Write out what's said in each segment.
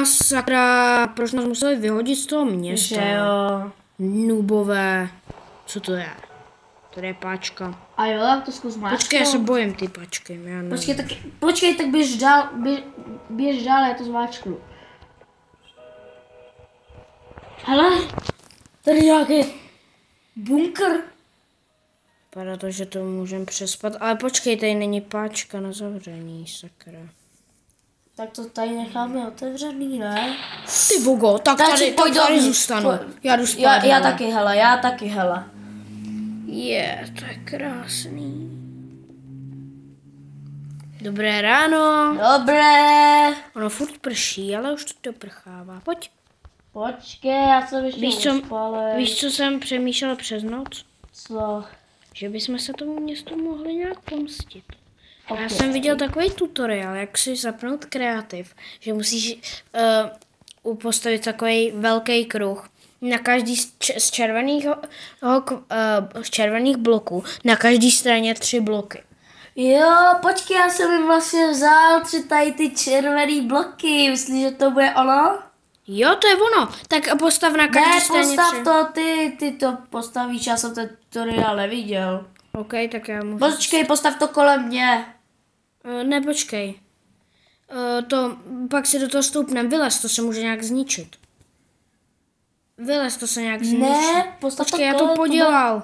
Sakra, proč nás museli vyhodit z toho města? Že jo. Nubové. Co to je? To je páčka. A jo, tak to zkus máš. Počkej, já se bojím ty páčky. Já nevím. Počkej, tak běž dál, já to zmáčknu. Hele, tady nějaký bunkr. Vypadá to, že to můžeme přespat, ale počkej, tady není páčka na zavření, sakra. Tak to tady necháme otevřený, ne? Ty bogo, tak tady zůstanu. Já jdu spát. Já taky, hele. To je krásný. Dobré ráno. Dobré. Ono furt prší, ale už to doprchává. Pojď. Počkej, já jsem ještě Víš, co jsem přemýšlel přes noc? Co? Že bychom se tomu městu mohli nějak pomstit. Okay. Já jsem viděl takový tutoriál, jak si zapnout kreativ, že musíš postavit takový velký kruh na každý z červených bloků, na každé straně 3 bloky. Jo, počkej, já jsem jim vlastně vzal 3 tady ty červený bloky, myslíš, že to bude ono? Jo, to je ono. Tak postav na každé straně 3. Postav to, ty to postavíš, já jsem ten tutoriál neviděl. OK, tak já můžu... Počkej, postav to kolem mě. Ne, počkej. Pak si do toho stoupnem, vylez, to se může nějak zničit. Vylez, to se nějak zničí. Ne, postav počkej, to já to podělal.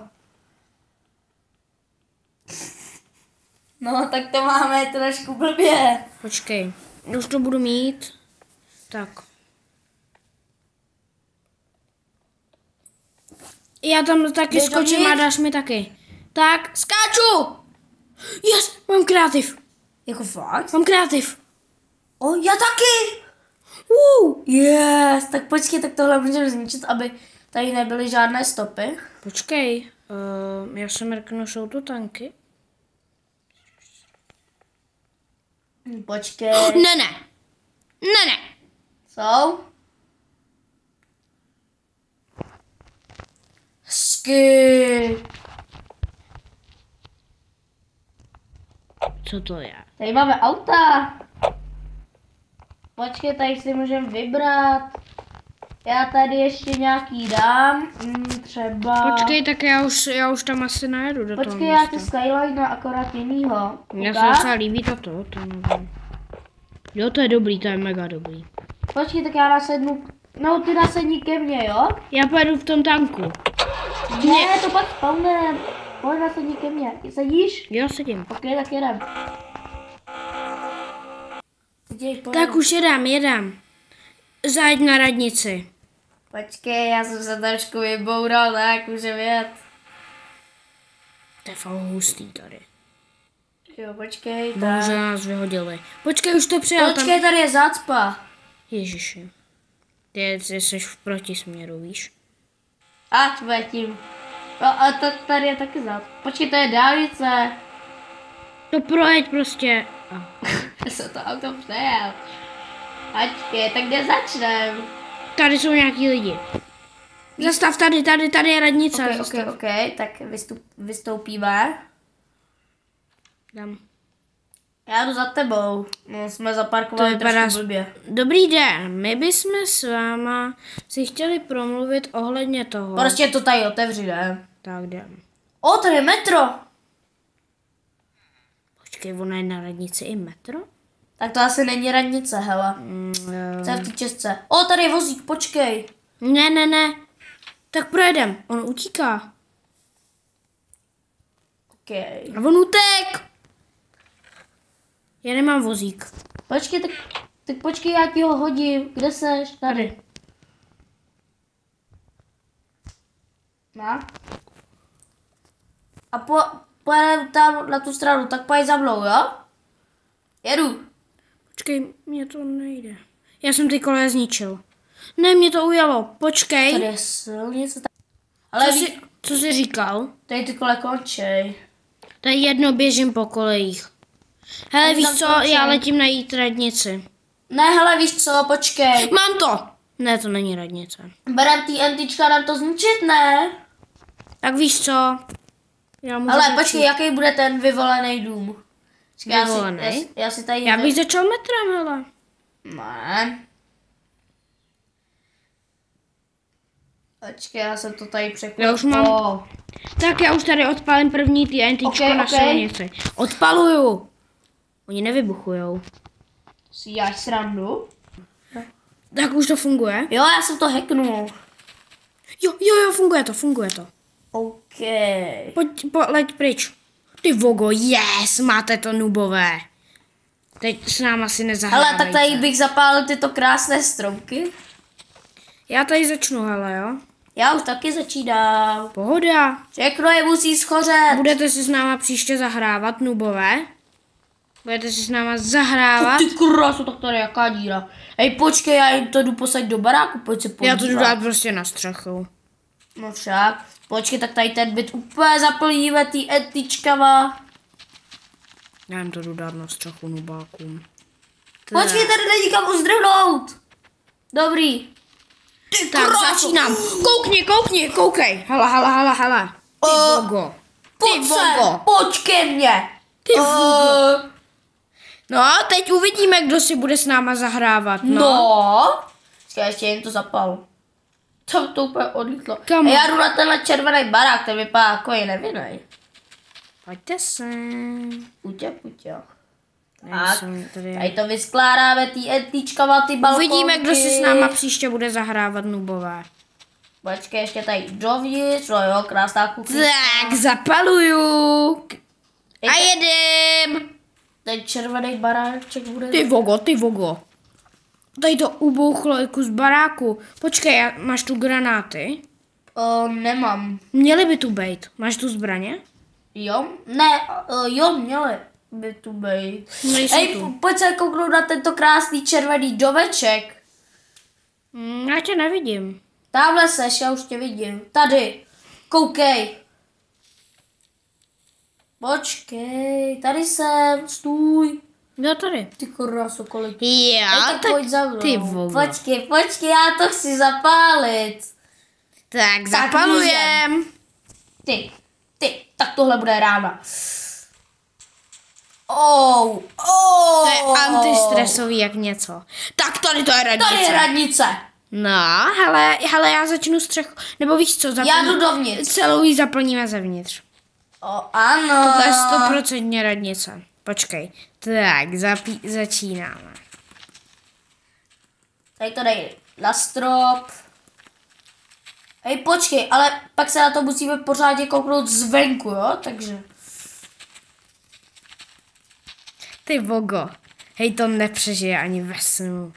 No, tak to máme trošku blbě. Počkej, už to budu mít. Tak. Já tam taky skočím a dáš mi taky. Tak, skáču! Yes, mám kreativ. Jako fakt? Mám kreativ. Já taky! Yes, tak počkej, tak tohle můžeme zničit, aby tady nebyly žádné stopy. Počkej, já se mrknu, jsou tu tanky? Počkej. Ne. Jsou? Hezky. Co to je? Tady máme auta. Počkej, tady si můžeme vybrat. Já tady ještě nějaký dám. Třeba... Počkej, tak já už tam asi najedu do toho Počkej, já ty Skyline akorát jinýho. Mně se docela líbí to nevím. Jo, to je dobrý, to je mega dobrý. Počkej, tak já nasednu. No, ty nasedni ke mně, jo? Já pojedu v tom tanku. Ne, to pak spawnem. Pojď nasedni ke mně. Sedíš? Jo, sedím. Ok, tak jedem. Tak už jedám. Zajeď na radnici. Počkej, já jsem se trošku vyboural, tak můžeme jet. To je fakt hustý tady. Jo, počkej, tak. Bohužel nás vyhodili. Počkej, už to přijel. Počkej, tady je zácpa. Ježiši. Ty jsi v protisměru, víš? A bude tím. No a tady je taky zácpa. Počkej, to je dálnice. To projeď prostě. Já jsem to auto přejel. Počkej, tak kde začnem? Tady jsou nějaký lidi. Zastav tady je radnice. Ok, tak vystoupíme. Dám. Já jdu za tebou. No, jsme zaparkovali trošku blbě. Dobrý den, my bychom s váma si chtěli promluvit ohledně toho. Prostě to tady otevři, ne? Tak jdem. Tady je metro! Počkej, ona je na radnici i metro? Tak to asi není radnice, hele. Co je v té čestce? Tady je vozík, počkej. Ne. Tak projedem, on utíká. Ok. A on utek! Já nemám vozík. Počkej, tak počkej, já ti ho hodím. Kde seš? Tady. No. A pojedeme tam na tu stranu, tak pojď za mnou, jo? Jedu. Počkej, mě to nejde. Já jsem ty koleje zničil. Ne, mě to ujelo. Počkej. Tady je silnice. Ale co jsi říkal? Tady ty kole končej. To je jedno, běžím po kolejích. Hele, víš co, já letím najít radnici. Ne, hele, víš co, počkej. Mám to! Ne, to není radnice. Berem TNTčka, nám to zničit, ne? Tak víš co? Ale počkej, jaký bude ten vyvolený dům? Vyvolený? Já si tady... Já bych začal metrem, hele. Ne. Počkej, já jsem to tady překlopil. Já už mám. Tak já už tady odpálím první TNTčko na silnici. Odpaluju. Oni nevybuchujou. Si děláš srandu? Tak už to funguje? Jo, já jsem to hacknul. Jo, funguje to. OK. Leď pryč. Ty vogo, yes, máte to nubové. Teď s náma si nezahrávejte. Hele, tak tady bych zapálil tyto krásné stromky. Já tady začnu, hele, jo. Já už taky začínám. Pohoda. Všechno je musí schořet. Budete si s náma příště zahrávat, nubové? Budete si s náma zahrávat? Ty krásu, tak tady jaká díra. Hej, počkej, já jim to jdu posadit do baráku, pojď se podívat. Já to jdu dát prostě na střechu. No však. Počkej, tak tady ten byt úplně zaplníme TNTčkama. Já jim to jdu dát na střechu nubákům. Počkej, tady není kam uzdrhnout. Dobrý. Ty Tak krásu. začínám. Koukej. Hele. Ty vogo. Pojď sem, pojď ke mně. Ty vogo. No, teď uvidíme, kdo si bude s náma zahrávat, no. No. Já ještě jen to zapal. To úplně odlítlo. Kam? A já jdu na tenhle červený barák, ten vypadá jako je nevinnej. Pojďte sem. Puťa. Tak. Tady to vyskládáme TNTčkama, ty balkonky. Uvidíme, kdo si s náma příště bude zahrávat, nubové. Počkej, ještě tady dovnitř, no jo, krásná kuchyňka. Tak, zapaluju. A jedem. Ten červený baráček bude... Ty vogo. Tady to ubouchlo i kus baráku. Počkej, máš tu granáty? Nemám. Měly by tu být. Máš tu zbraně? Jo? Ne, jo, měli by tu být. Hej, pojď se kouknout na tento krásný červený domeček. Já tě nevidím. Tamhle seš, já už tě vidím. Tady. Koukej. Počkej, tady jsem, stůj. Jo, tady. Ty krásu, kolik. Jo, tak pojď za mnou. ty vogo. Počkej, já to chci zapálit. Tak zapalujem. Ty, tak tohle bude rána. To je antistresový jak něco. Tak tady to je radnice. Tady je radnice. No, hele, já začnu střechu. Nebo víš co, Já jdu dovnitř. Celou ji zaplníme zevnitř. Ano. Tohle je 100% radnice. Počkej. Tak, začínáme. Tady to dej na strop. Hej, počkej, ale pak se na to musíme pořádně kouknout zvenku, jo? Takže. Ty vogo. Hej, to nepřežije ani ve snu.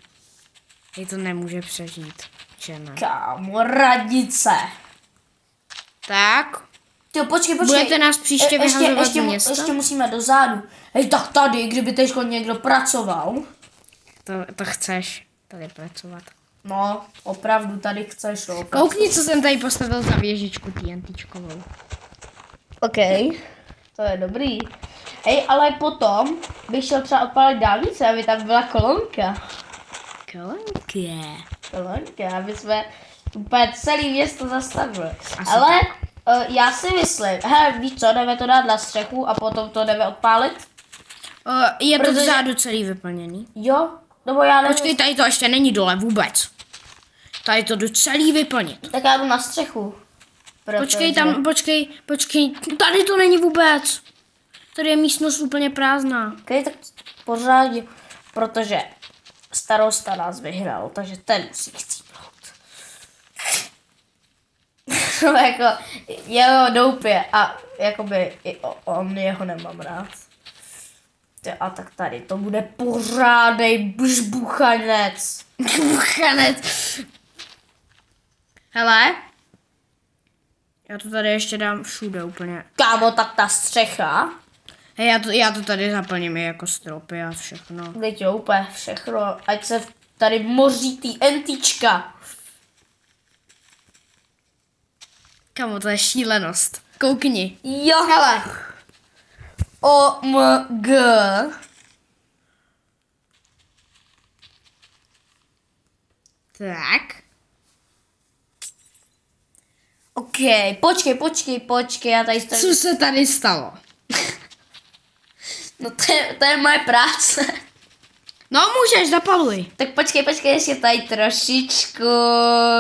Hej, to nemůže přežít. Že ne? Kámo, radnice. Tak. Ty počkej. Budete nás příště vyhazovat z města? Ještě musíme do zádu. Hej, tak tady, kdyby teď někdo pracoval. To chceš tady pracovat. No, opravdu tady chceš. No, koukni, co jsem tady postavil za věžičku TNTčkovou. OK, to je dobrý. Hej, ale potom bych šel třeba odpalit dálnice, aby tam byla kolonka. Kolonka, aby jsme úplně celý město zastavili. Ale já si myslím, víš co, jdeme to dát na střechu a potom to jdeme odpálit? Je to vzadu celý vyplněný. Jo, nebo já nevím. Počkej, tady to ještě není dole vůbec. Tady to jdu celý vyplnit. Tak já jdu na střechu. Počkej, tady to není vůbec. Tady je místnost úplně prázdná. Okay, tak pořádně, protože starosta nás vyhrál, takže ten musí chcípnout. No jako, jeho doupě a jakoby on jeho nemám rád. A tak tady to bude pořádnej buchanec. Buchanec. Hele. Já to tady ještě dám všude úplně. Kámo, tak ta střecha. Hej, já to tady zaplním jako stropy a všechno. Teď jo, úplně všechno. Ať se tady moří TNTčka. Kamo, to je šílenost. Koukni. Jo, hele. OMG. Tak. OK, počkej, já tady stojím. Co se tady stalo? No to je moje práce. No můžeš, zapaluj. Tak počkej, ještě tady trošičku.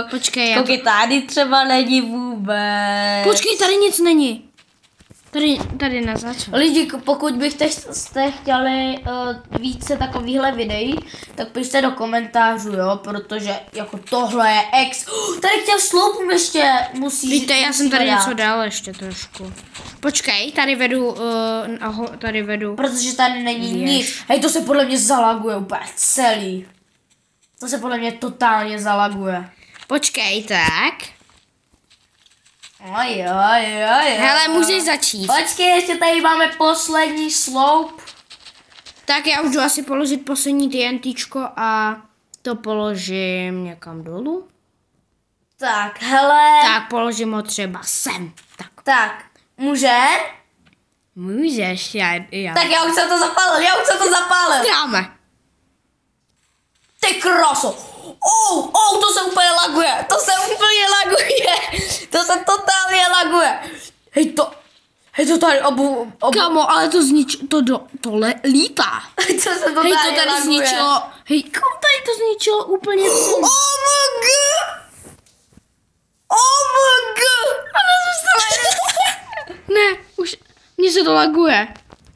Počkej, Koukej, tady třeba není vůbec. Počkej, tady nic není. Tady na začátku. Lidi, pokud jste chtěli více takovýchhle videí, tak pište do komentářů, jo, protože jako tohle je Tady k těm sloupům ještě musíš. Víte, já jsem tady dát. něco dal ještě trošku. Počkej, tady vedu. Protože tady není nic. Hej, to se podle mě zalaguje úplně celý. To se podle mě totálně zalaguje. Počkej, tak. Oj. Hele, můžeš začít. Počkej, ještě tady máme poslední sloup. Tak já už jdu asi položit poslední TNTčko a to položím někam dolů. Tak, hele. Tak položím ho třeba sem. Tak, může? Můžeš, já. Tak já už jsem to zapálil, Dáme. Ty kráso. To se úplně laguje. To se totálně laguje. Hej, to tady obu. Kamo, ale tohle lítá. To se totálně Hej, to tady laguje. zničilo. Hej, kamo, tady to zničilo úplně celý. Ne, už mně se to laguje.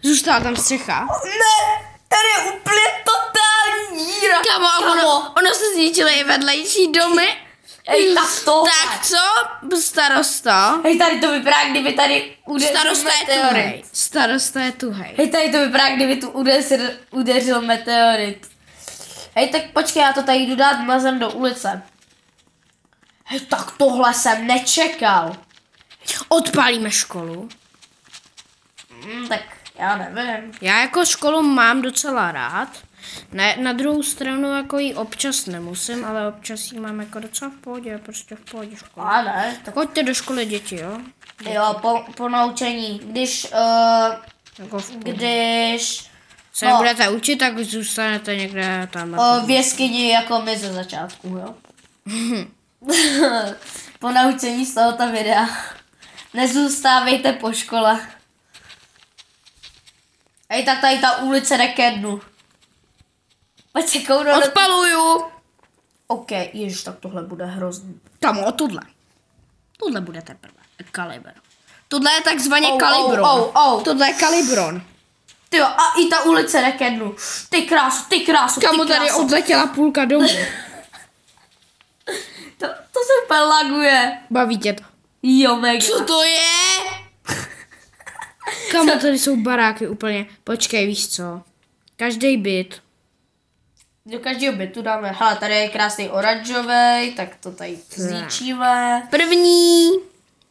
Zůstala tam střecha. Ne, tady je úplně totální díra. Kamo, ono se zničilo i vedlejší domy. Hej, tak tohle. Tak co, starosta? Hej, tady to vypadá, kdyby tady udeřil Starosta je meteorit. tuhej. Starosta je tuhej. Hej, tady to vypadá, kdyby tu udeřil meteorit. Hej, tak počkej, já to tady jdu dát mazem do ulice. Hej, tak tohle jsem nečekal. Odpálíme školu. Tak já nevím. Já jako školu mám docela rád. Ne, na druhou stranu jako ji občas nemusím, ale občas ji mám jako docela v pohodě, prostě v pohodě škola. A ne, Tak choďte do školy, děti, jo? jo, po naučení. Když Jako v pohodě. když Se nebudete učit, tak zůstanete někde tam. v jeskyni jako my ze začátku, jo. Po naučení z tohoto videa. Nezůstávejte po škole. Hej, tak tady ta ulice jde ke dnu. Pojď se kouknout. Odpaluju! OK, ježiš, tak tohle bude hrozný. Kamo, tohle. Tohle bude teprve. Kalibr. Tohle je takzvaně kalibron. Tohle je kalibron. Tyjo, a i ta ulice jde ke dnu. Ty krásu. Kamo, tady odletěla půlka domu. To se úplně laguje. Baví tě to. Jo, mega. Co to je? Kamo, tady jsou baráky úplně. Počkej, víš co? Každý byt. Do každého bytu dáme, hele, tady je krásný oranžový, tak to tady zničíme. První.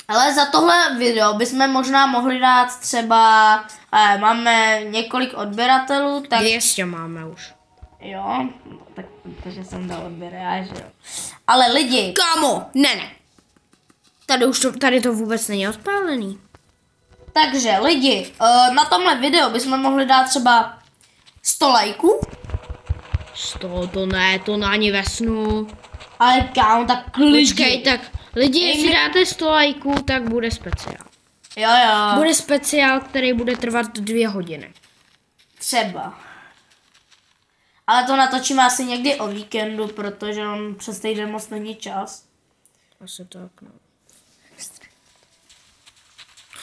Ale za tohle video bychom možná mohli dát třeba, máme několik odběratelů, tak 200 máme už. jo, tak protože jsem dal odběr, já, že jo. Ale lidi, Kamo, ne. Tady to vůbec není odpálený. takže lidi, na tomhle videu bychom mohli dát třeba 100 lajků, 100, to na ani ve snu. ale kámo, tak klidně. Počkej, tak lidi, jestli dáte 100 lajků, tak bude speciál. Jo. Bude speciál, který bude trvat 2 hodiny. Třeba. Ale to natočíme asi někdy o víkendu, protože on přes týden moc není čas. Asi tak, no.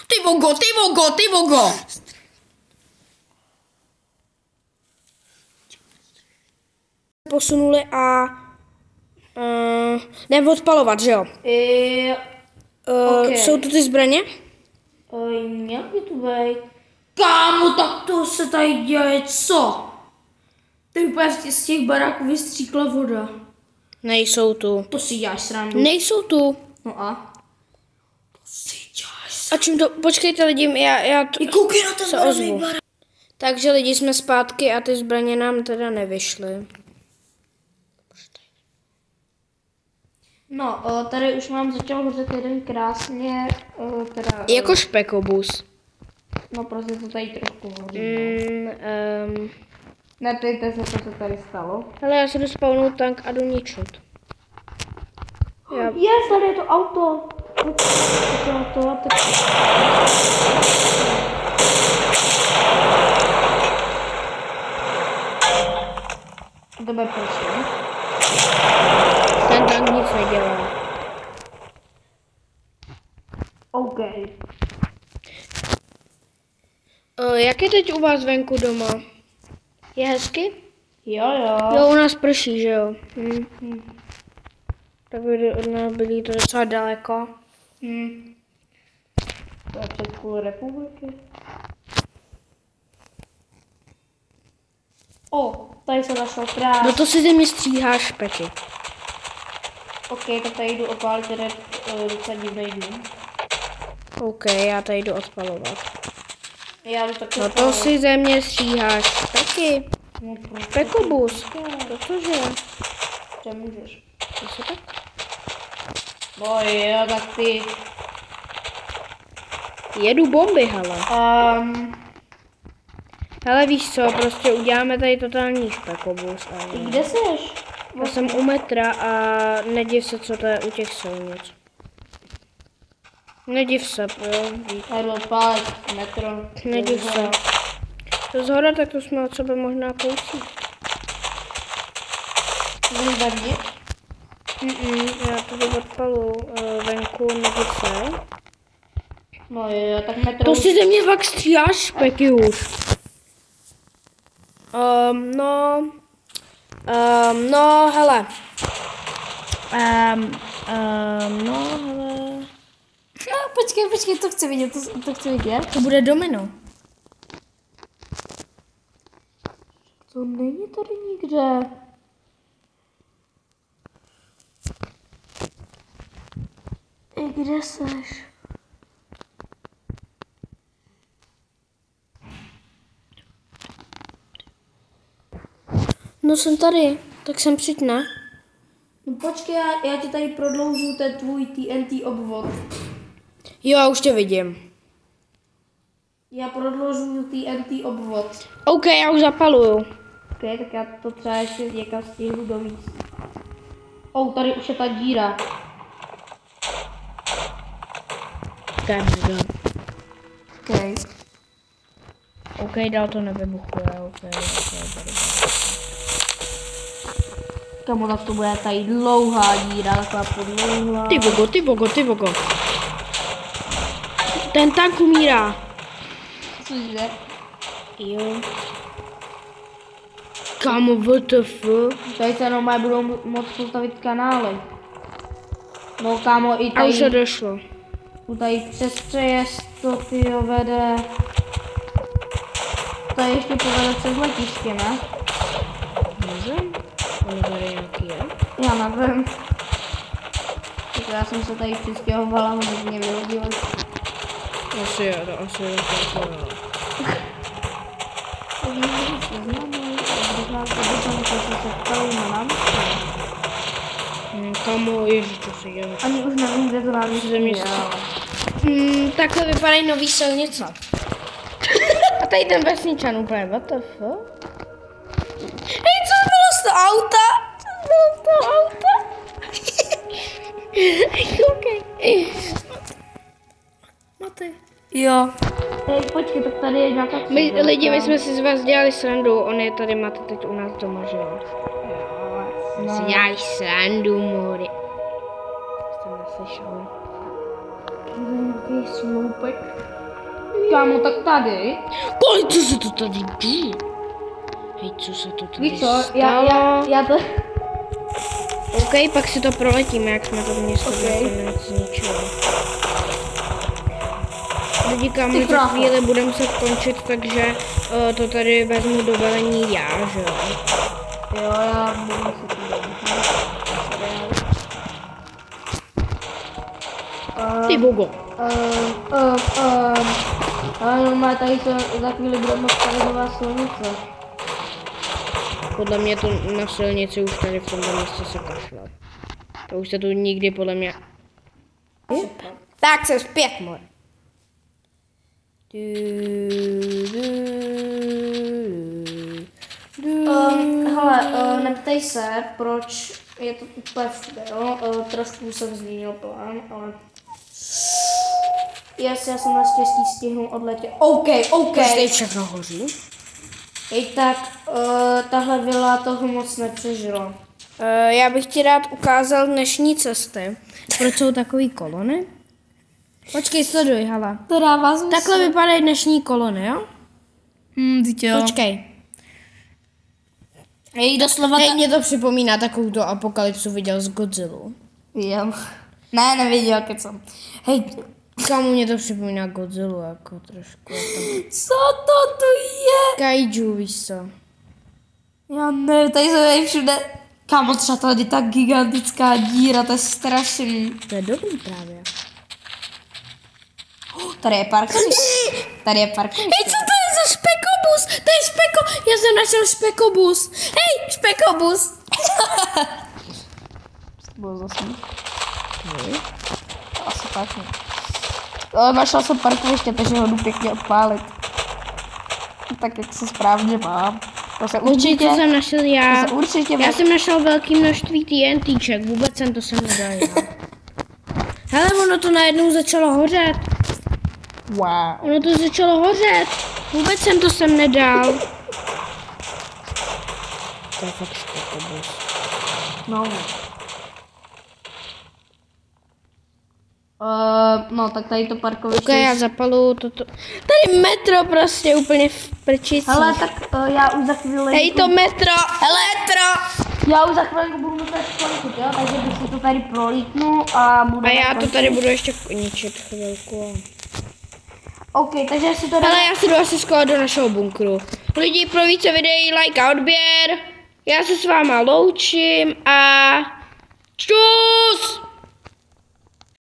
Ty vogo! Posunuli a jdeme odpalovat, že jo? Okay. Jsou tu ty zbraně? Měl by tu být. Kámo, tak to se tady děje, co? Ty úplně z těch baráků vystříkla voda. Nejsou tu. To si děláš srandu. Nejsou tu. No a? To si děláš A čím to? Počkejte lidi, já to koukej na to se ozvu. Takže lidi jsme zpátky a ty zbraně nám teda nevyšly. No, tady už mám začal hořet jeden krásně, teda... Jako špekobus. No, prostě to tady trošku hoří. Neptejte se, co se tady stalo. Hele, já se jdu spawnout tank a jdu ničit. Tady je to auto. To bude prosím. Ten tank nic nedělá. OK. Jak je teď u vás venku doma? Je hezky? Jo. Jo, u nás prší, že jo? Tak by od nás byli to docela daleko. To je před půl republiky. Tady se našel krás. No to si ze mě stříháš, Peti. OK, tak tady jdu opálit jeden docela divnej dům. OK, já tady jdu odpalovat. Já jdu taky No to si ze mě stříháš, Peti. No, Pekobus. Protože? Přemůžeš. To se tak? No jo, tak ty. Jedu bomby, hele. Hele, víš co, prostě uděláme tady totální špekobus. Kde jsi? Já jsem u metra a nediv se, co to je u těch silnic. Nediv se, jo, víš. Já jdu odpálit metro. Nediv se. To zhora, tak to jsme od sebe možná kousí. Jsi vevnitř? Já to jdu odpalu venku, nediv se. No jo, tak metro. To si ze mě fakt stříháš, špeky už. No, hele. No, počkej, to chci vidět, to chci vidět. To bude domino. To není tady nikde. Kde seš? No jsem tady, tak jsem přijď, ne? No počkej, já ti tady prodloužu ten tvůj TNT obvod. Jo, já už tě vidím. Já prodloužu TNT obvod. OK, já už zapaluju. OK, tak já to třeba ještě někam stihnu dovíc. Tady už je ta díra. OK, dál to nevybuchuje, OK. Kamo, tak to bude tady dlouhá díra, taková podlouhá. Ty vogo. Ten tank umírá. Cože? Jo. Kámo, WTF? Tady se normálně budou moct postavit kanály. No kámo, i A už se tady, došlo. tady přes přejezd to tyjo vede. Tady ještě povede přes letiště, ne? Nevím. On tady nějaký je. Já nevím. Tak já jsem se tady přistěhovala, aby mě vyhodili. Asi je. Kamo, ježiš, to si dělá. Ani už nevím, kde to náměstí je. Takhle vypadají nový silnice. A tady ten vesničan úplně, what the fuck? Hej, co bylo z toho auta? Koukej. Maty. Jo. Hej, počkej, tak tady je nějaká My jsme si z vás dělali srandu, on je tady, máte teď u nás doma, že jo? No. Si dělali srandu, mori. Jste neslyšeli. Nějaký sloupek. Kámo, tak tady. Kolik, co se to tady děje? Hej, co se to tady Víš co, stalo? já to... OK, pak si to proletíme, jak jsme to město Okay. nakonec zničili. Lidi, kam za chvíli budeme muset končit, takže to tady vezmu do velení já, že jo? Jo, já budu muset to dělat. Ty bogo. Ale normálně tady se za chvíli bude moct stavit nová silnice. Podle mě to na silnici už tady v tomto městě se kašle. To už se tu nikdy podle mě... Tak jsem zpět, mor. Hele, neptej se, proč je to úplně všude, jo? Trošku jsem změnil plán, ale... Já jsem naštěstí stihnul odletět. OK. Tady všechno hoří. Hej, tak tahle vila toho moc nepřežila. Já bych ti rád ukázal dnešní cesty. Proč jsou takový kolony? Počkej, sleduj, hala. To dává smysl. Takhle vypadají dnešní kolony, jo? Jo. Počkej. Hej, doslova Hej, mě to připomíná takovou tu apokalypsu, viděl z Godzillu. Jo. Ne, neviděl, kecam. Hej, Kámo, mě to připomíná Godzillu, jako trošku. co to tu je? Kaiju, víš co? Já nevím, tady jsou všude. Kámo, třeba tady ta gigantická díra, to je strašný. To je dobrý právě. Tady je parkoviště. Tady je parkoviště. Hej, co to je za špekobus? To je Já jsem našel špekobus. Hej, špekobus. Bylo zase. Asi tak ne. Našel jsem parkoviště, takže ho jdu pěkně odpálit. Tak jak se správně mám. To se určitě... To jsem našel já. To se určitě... Já jsem našel velké množství TNTček, vůbec jsem to sem nedal já. Hele, ono to najednou začalo hořet. Wow. Ono to začalo hořet. Vůbec jsem to sem nedal. To je fakt špekobus. No. No, tak tady to parkoviště... Ok, já zapalu toto. Tady metro prostě úplně v prčici. Hele, tak já už za chvíli... Hej, to metro! Metro! Já už za chvíli budu muset skončit, jo? Takže bych si to tady prolítnu a budu... A já to tady budu ještě ničit chvilku. OK, takže si to dám... Ale já si jdu asi skoro do našeho bunkru. Lidi, pro více videí, like a odběr. Já se s váma loučím a čus!